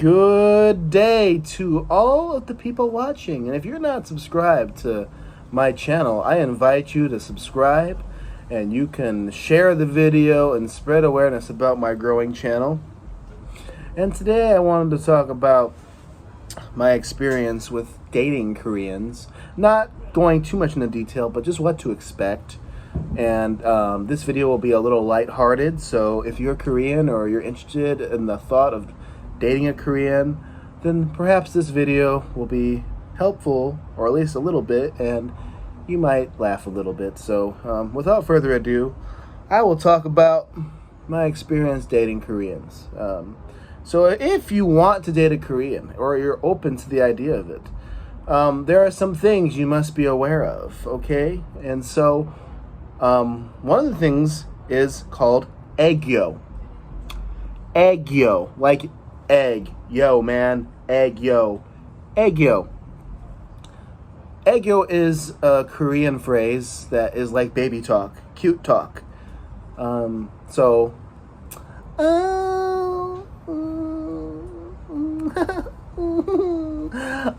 Good day to all of the people watching. And if you're not subscribed to my channel, I invite you to subscribe, and you can share the video and spread awareness about my growing channel. And today I wanted to talk about my experience with dating Koreans. Not going too much into detail, but just what to expect. And this video will be a little lighthearted, so if you're Korean or you're interested in the thought of dating a Korean, then perhaps this video will be helpful, or at least a little bit, and you might laugh a little bit. So without further ado, I will talk about my experience dating Koreans. So if you want to date a Korean, or you're open to the idea of it, there are some things you must be aware of, okay? And so one of the things is called aegyo. Aegyo, like egg. Yo, man. Aegyo. Aegyo. Aegyo is a Korean phrase that is like baby talk, cute talk. So,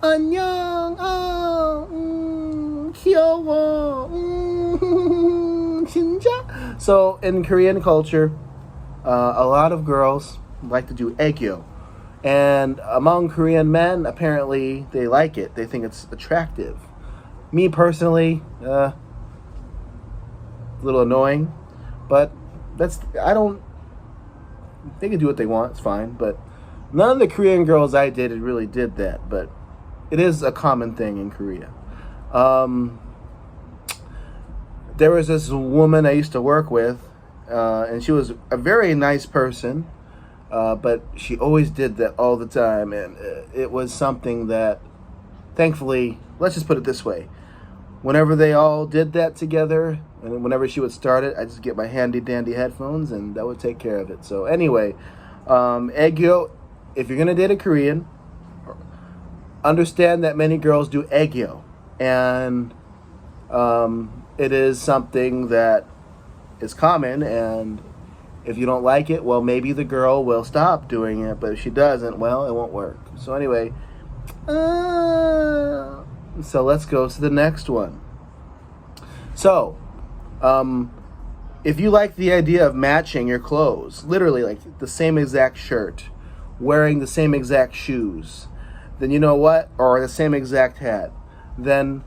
안녕, 귀여워, 진짜? So, in Korean culture, a lot of girls like to do aegyo. And among Korean men, apparently, they like it. They think it's attractive. Me personally, a little annoying. But they can do what they want, it's fine. But none of the Korean girls I dated really did that. But it is a common thing in Korea. There was this woman I used to work with, and she was a very nice person. But she always did that all the time, and it was something that, thankfully, let's just put it this way. Whenever they all did that together, and whenever she would start it, I just get my handy-dandy headphones, and that would take care of it. So anyway, aegyo, if you're going to date a Korean, understand that many girls do aegyo, and it is something that is common, and if you don't like it, well, maybe the girl will stop doing it. But if she doesn't, well, it won't work. So anyway, so let's go to the next one. So, if you like the idea of matching your clothes, literally like the same exact shirt, wearing the same exact shoes, then you know what? Or the same exact hat, then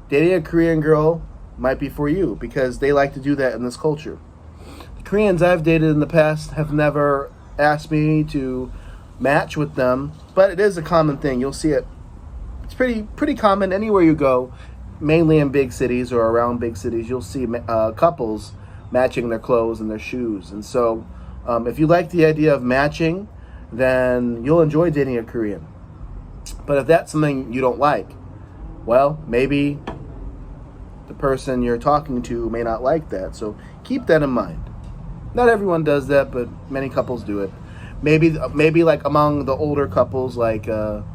dating a Korean girl might be for you, because they like to do that in this culture. Koreans I've dated in the past have never asked me to match with them, but it is a common thing. You'll see it. It's pretty common anywhere you go, mainly in big cities or around big cities. You'll see couples matching their clothes and their shoes. And so if you like the idea of matching, then you'll enjoy dating a Korean. But if that's something you don't like, well, maybe the person you're talking to may not like that. So keep that in mind. Not everyone does that, but many couples do it. Maybe like among the older couples, like, well,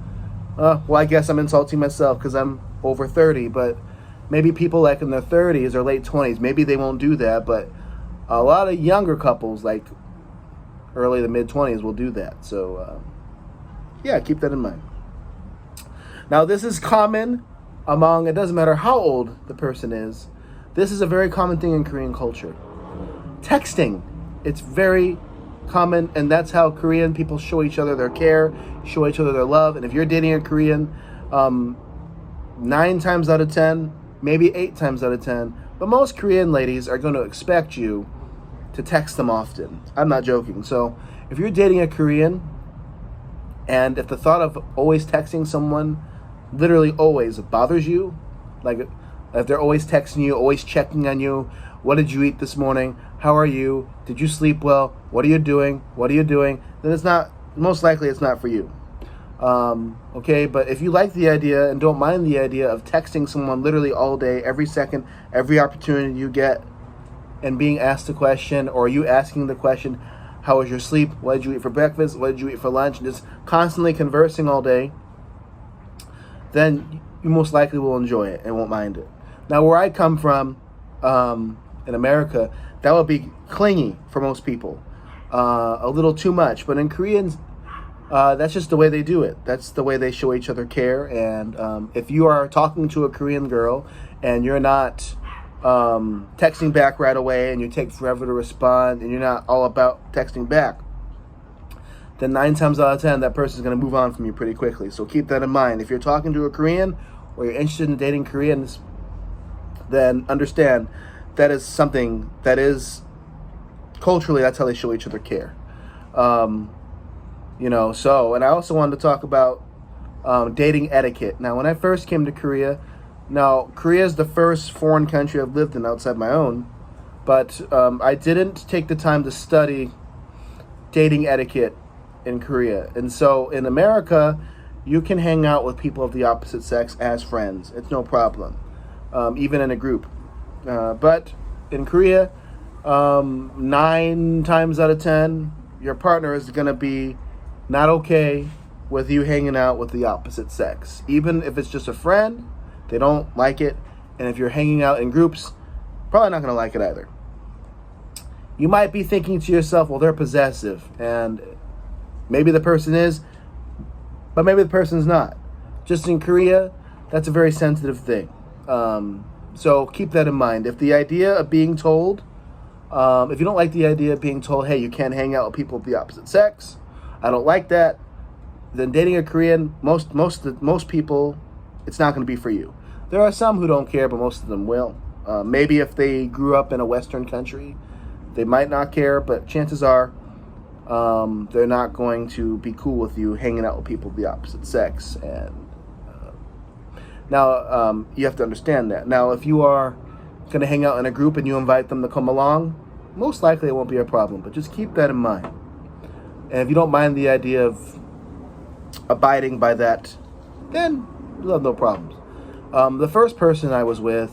I guess I'm insulting myself because I'm over 30, but maybe people like in their 30s or late 20s, maybe they won't do that, but a lot of younger couples, like early to mid 20s, will do that. So, yeah, keep that in mind. Now, this is common among, it doesn't matter how old the person is, this is a very common thing in Korean culture. Texting, it's very common, and that's how Korean people show each other their care, show each other their love. And if you're dating a Korean, 9 times out of 10, maybe 8 times out of 10, but most Korean ladies are going to expect you to text them often. I'm not joking. So if you're dating a Korean, and if the thought of always texting someone, literally always, bothers you, like if they're always texting you, always checking on you, what did you eat this morning? How are you? Did you sleep well? What are you doing? What are you doing? Then it's not, most likely it's not for you. Okay, but if you like the idea and don't mind the idea of texting someone literally all day, every second, every opportunity you get, and being asked a question, or you asking the question, how was your sleep? What did you eat for breakfast? What did you eat for lunch? And just constantly conversing all day, then you most likely will enjoy it and won't mind it. Now, where I come from, in America, that would be clingy for most people, a little too much. But in Koreans, That's just the way they do it. That's the way they show each other care. And if you are talking to a Korean girl and you're not texting back right away, and you take forever to respond, and you're not all about texting back, then 9 times out of 10, that person's going to move on from you pretty quickly. So keep that in mind. If you're talking to a Korean or you're interested in dating Koreans, then understand that is something that is culturally, that's how they show each other care. And I also wanted to talk about dating etiquette. Now, when I first came to Korea, Korea is the first foreign country I've lived in outside my own, but I didn't take the time to study dating etiquette in Korea. And so in America, you can hang out with people of the opposite sex as friends. It's no problem, even in a group. But in Korea, 9 times out of 10, your partner is going to be not okay with you hanging out with the opposite sex. Even if it's just a friend, they don't like it. And if you're hanging out in groups, probably not going to like it either. You might be thinking to yourself, well, they're possessive. And maybe the person is, but maybe the person's not. Just in Korea, that's a very sensitive thing. So keep that in mind. If the idea of being told, if you don't like the idea of being told, hey, you can't hang out with people of the opposite sex, I don't like that, then dating a Korean, most people, it's not going to be for you. There are some who don't care, but most of them will. Maybe if they grew up in a Western country, they might not care, but chances are they're not going to be cool with you hanging out with people of the opposite sex. And now you have to understand that. Now, if you are going to hang out in a group and you invite them to come along, most likely it won't be a problem, but just keep that in mind. And if you don't mind the idea of abiding by that, then you'll have no problems. The first person I was with,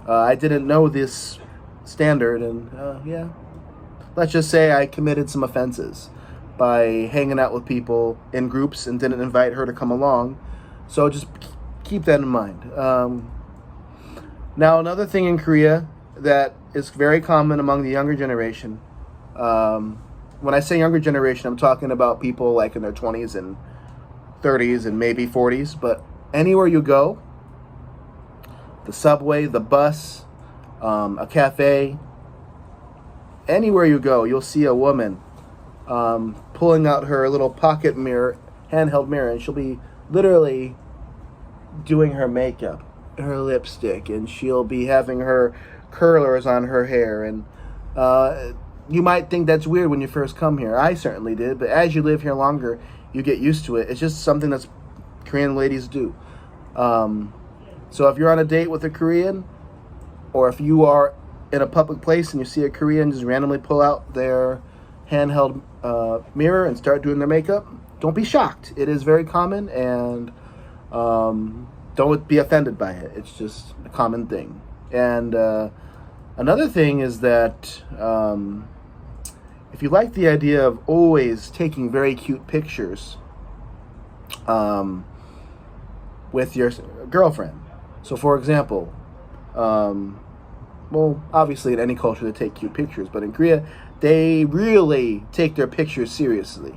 I didn't know this standard, and let's just say I committed some offenses by hanging out with people in groups and didn't invite her to come along. So just keep that in mind. Now, another thing in Korea that is very common among the younger generation, when I say younger generation, I'm talking about people like in their 20s and 30s and maybe 40s, but anywhere you go, the subway, the bus, a cafe, anywhere you go, you'll see a woman pulling out her little pocket mirror, handheld mirror, and she'll be literally doing her makeup, her lipstick, and she'll be having her curlers on her hair. And you might think that's weird when you first come here. I certainly did, but as you live here longer, you get used to it. It's just something that Korean ladies do. So if you're on a date with a Korean, or if you are in a public place and you see a Korean just randomly pull out their handheld mirror and start doing their makeup, don't be shocked. It is very common, and don't be offended by it. It's just a common thing. And another thing is that if you like the idea of always taking very cute pictures with your girlfriend. So, for example, well, obviously in any culture they take cute pictures, but in Korea, they really take their pictures seriously.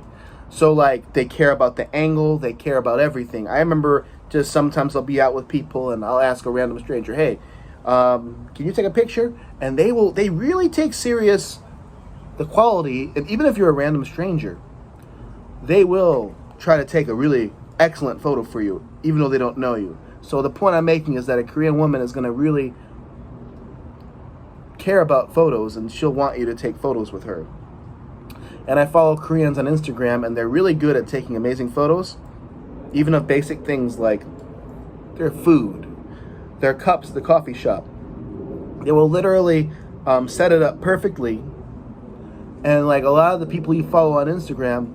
So, like, they care about the angle, they care about everything. I remember just sometimes I'll be out with people and I'll ask a random stranger, hey, can you take a picture? And they really take serious the quality, and even if you're a random stranger, they will try to take a really excellent photo for you, even though they don't know you. So the point I'm making is that a Korean woman is going to really care about photos, and she'll want you to take photos with her. And I follow Koreans on Instagram, and they're really good at taking amazing photos, even of basic things like their food, their cups at the coffee shop. They will literally set it up perfectly. And like a lot of the people you follow on Instagram,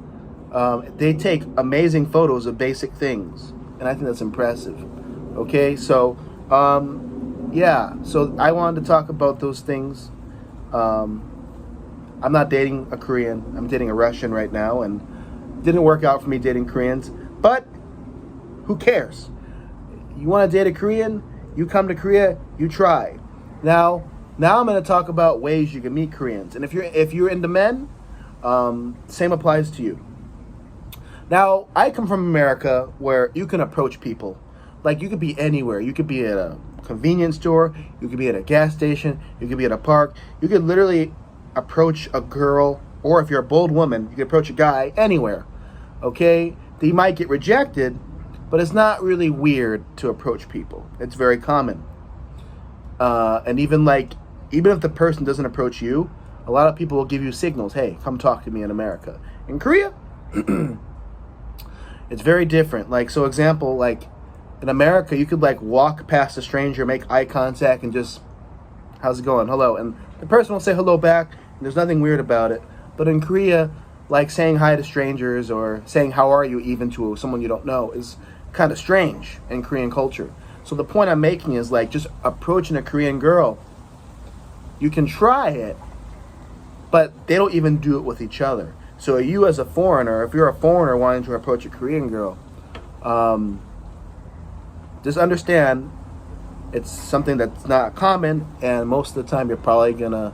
they take amazing photos of basic things. And I think that's impressive. Okay, so so I wanted to talk about those things. I'm not dating a Korean. I'm dating a Russian right now, and it didn't work out for me dating Koreans. But who cares? You want to date a Korean? You come to Korea, you try. Now I'm going to talk about ways you can meet Koreans. And if you're into men, same applies to you. Now, I come from America where you can approach people. Like, you could be anywhere. You could be at a convenience store. You could be at a gas station. You could be at a park. You could literally approach a girl, or if you're a bold woman, you could approach a guy anywhere. Okay? You might get rejected, but it's not really weird to approach people. It's very common. And even if the person doesn't approach you, a lot of people will give you signals. Hey, come talk to me in America. In Korea, it's very different. So example, in America, you could walk past a stranger, make eye contact, and just, how's it going? Hello. And the person will say hello back, and there's nothing weird about it. But in Korea, saying hi to strangers or saying how are you even to someone you don't know is kind of strange in Korean culture. So the point I'm making is just approaching a Korean girl. You can try it, but they don't even do it with each other. So you as a foreigner, if you're a foreigner wanting to approach a Korean girl, just understand it's something that's not common, and most of the time you're probably it'll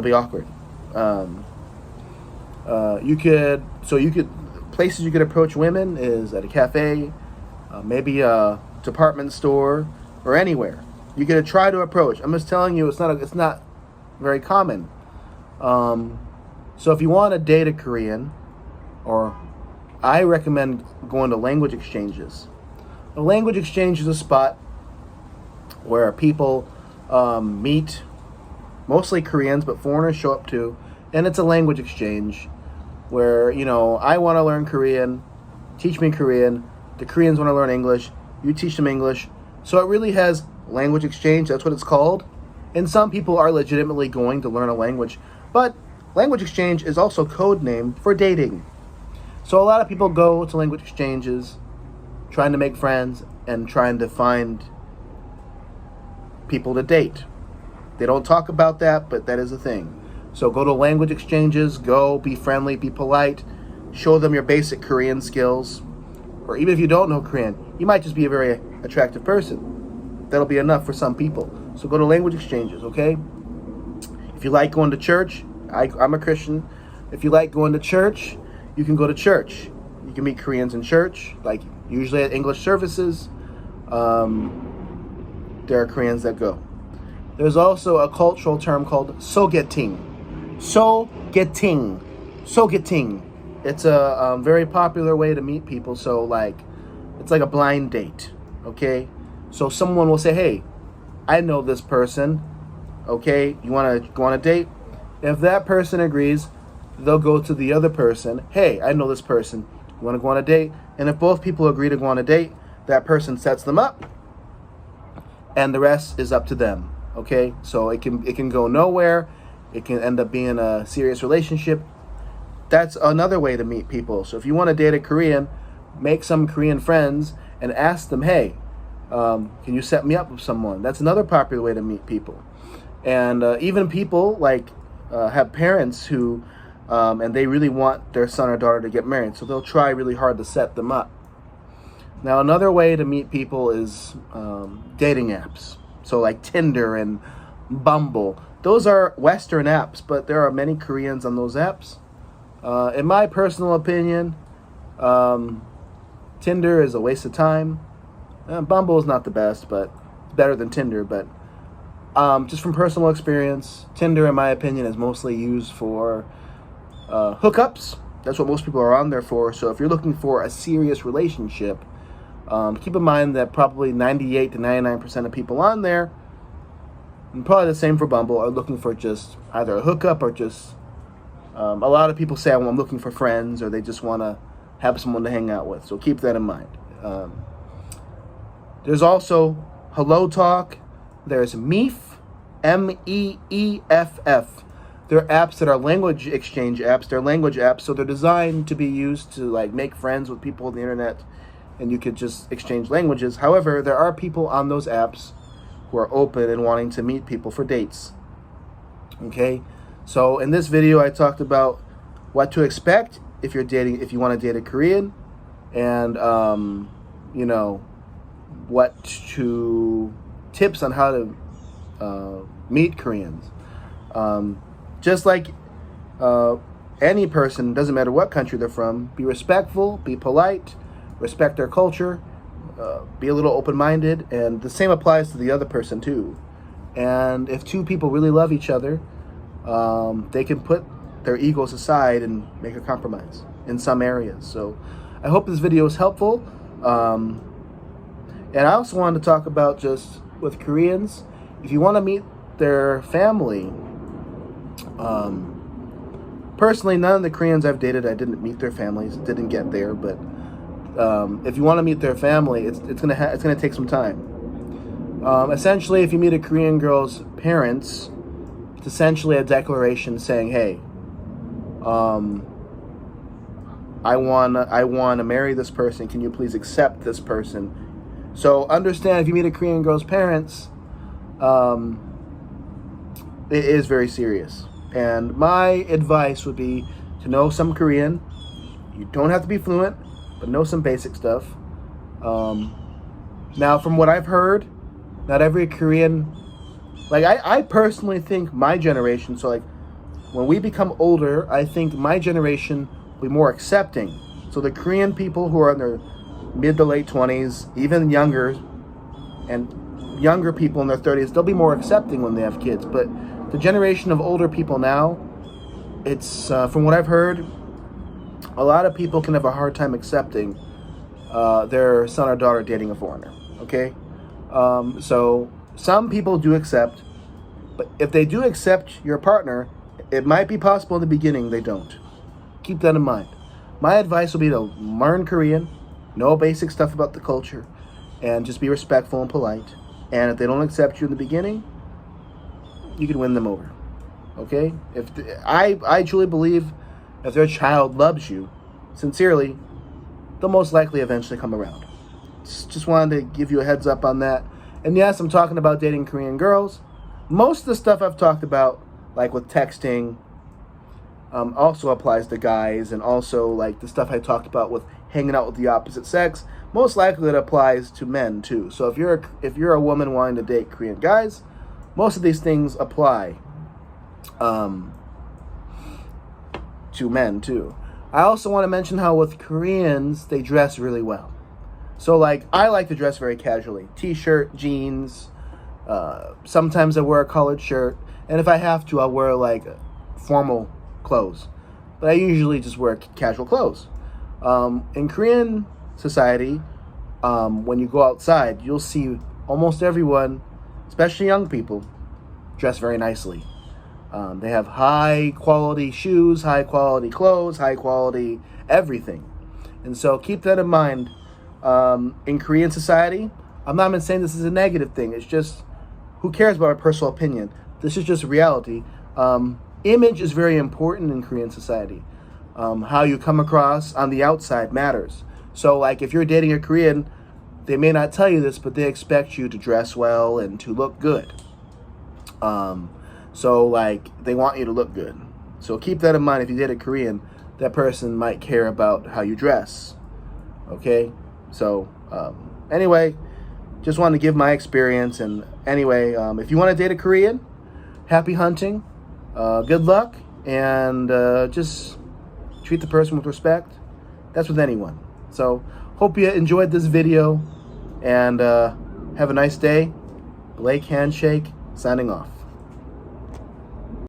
be awkward. Places you could approach women is at a cafe, maybe a department store, or anywhere. You could try to approach. I'm just telling you, it's not very common. So if you want to date a Korean, I recommend going to language exchanges. A language exchange is a spot where people meet, mostly Koreans, but foreigners show up too, and it's a language exchange where, I want to learn Korean, teach me Korean, the Koreans want to learn English, you teach them English. So it really has language exchange, that's what it's called. And some people are legitimately going to learn a language, but language exchange is also code name for dating. So a lot of people go to language exchanges trying to make friends and trying to find people to date. They don't talk about that, but that is a thing. So go to language exchanges, go be friendly, be polite, show them your basic Korean skills. Or even if you don't know Korean, you might just be a very attractive person. That'll be enough for some people. So go to language exchanges, okay? If you like going to church, I'm a Christian. If you like going to church, you can go to church. You can meet Koreans in church, usually at English services. There are Koreans that go. There's also a cultural term called sogeting. Sogeting. It's a very popular way to meet people. So it's like a blind date, okay? So someone will say, hey, I know this person, okay? You want to go on a date? If that person agrees, they'll go to the other person. Hey, I know this person. You want to go on a date? And if both people agree to go on a date, that person sets them up, and the rest is up to them. Okay, so it can go nowhere. It can end up being a serious relationship. That's another way to meet people. So if you want to date a Korean, make some Korean friends and ask them, hey, can you set me up with someone? That's another popular way to meet people. And even people have parents who, and they really want their son or daughter to get married, so they'll try really hard to set them up. Now, another way to meet people is dating apps. So Tinder and Bumble. Those are Western apps, but there are many Koreans on those apps. In my personal opinion, Tinder is a waste of time. Bumble is not the best, but it's better than Tinder. But just from personal experience, Tinder, in my opinion, is mostly used for hookups. That's what most people are on there for. So if you're looking for a serious relationship, keep in mind that probably 98 to 99% of people on there, and probably the same for Bumble, are looking for just either a hookup or just a lot of people say, I'm looking for friends, or they just want to have someone to hang out with. So keep that in mind. There's also Hello Talk. There's Meef, MEEFF. They're apps that are language exchange apps. They're language apps, so they're designed to be used to make friends with people on the internet, and you could just exchange languages. However, there are people on those apps who are open and wanting to meet people for dates. Okay, so in this video, I talked about what to expect if you want to date a Korean, and tips on how to meet Koreans. Just like any person, doesn't matter what country they're from, be respectful, be polite, respect their culture, be a little open-minded, and the same applies to the other person too. And if two people really love each other, they can put their egos aside and make a compromise in some areas. So I hope this video is helpful. And I also wanted to talk about, just with Koreans, if you want to meet their family, personally, none of the Koreans I've dated, I didn't meet their families, didn't get there, but if you want to meet their family, it's gonna take some time. Essentially, if you meet a Korean girl's parents, it's essentially a declaration saying, hey, I wanna marry this person. Can you please accept this person? So understand, if you meet a Korean girl's parents, it is very serious. And my advice would be to know some Korean. You don't have to be fluent, but know some basic stuff. Now, from what I've heard, not every Korean, like I personally think my generation, so like when we become older, I think my generation will be more accepting. So the Korean people who are in their mid to late 20s, even younger, and younger people in their 30s, they'll be more accepting when they have kids. But the generation of older people now, it's from what I've heard, a lot of people can have a hard time accepting their son or daughter dating a foreigner. Okay, so some people do accept, but if they do accept your partner, it might be possible in the beginning they don't. Keep that in mind. My advice will be to learn Korean, know basic stuff about the culture, and just be respectful and polite. And if they don't accept you in the beginning, you can win them over. Okay? I truly believe if their child loves you sincerely, they'll most likely eventually come around. Just wanted to give you a heads up on that. And yes, I'm talking about dating Korean girls. Most of the stuff I've talked about, like with texting, also applies to guys, and also like the stuff I talked about with hanging out with the opposite sex, most likely it applies to men too. So if you're a woman wanting to date Korean guys, most of these things apply to men too. I also want to mention how with Koreans, they dress really well. So like, I like to dress very casually. T-shirt, jeans, sometimes I wear a collared shirt, and if I have to, I'll wear like formal clothes. But I usually just wear casual clothes. In Korean society, when you go outside, you'll see almost everyone, especially young people, dress very nicely. They have high quality shoes, high quality clothes, high quality everything. And so keep that in mind. In Korean society, I'm not even saying this is a negative thing. It's just, who cares about our personal opinion? This is just reality. Image is very important in Korean society. How you come across on the outside matters. So like if you're dating a Korean, they may not tell you this, but they expect you to dress well and to look good. So like they want you to look good. So keep that in mind. If you date a Korean, that person might care about how you dress. Okay? So anyway, just wanted to give my experience. And anyway, if you want to date a Korean, happy hunting. Good luck. And just treat the person with respect. That's with anyone. So hope you enjoyed this video, and have a nice day. Blake Handshake signing off.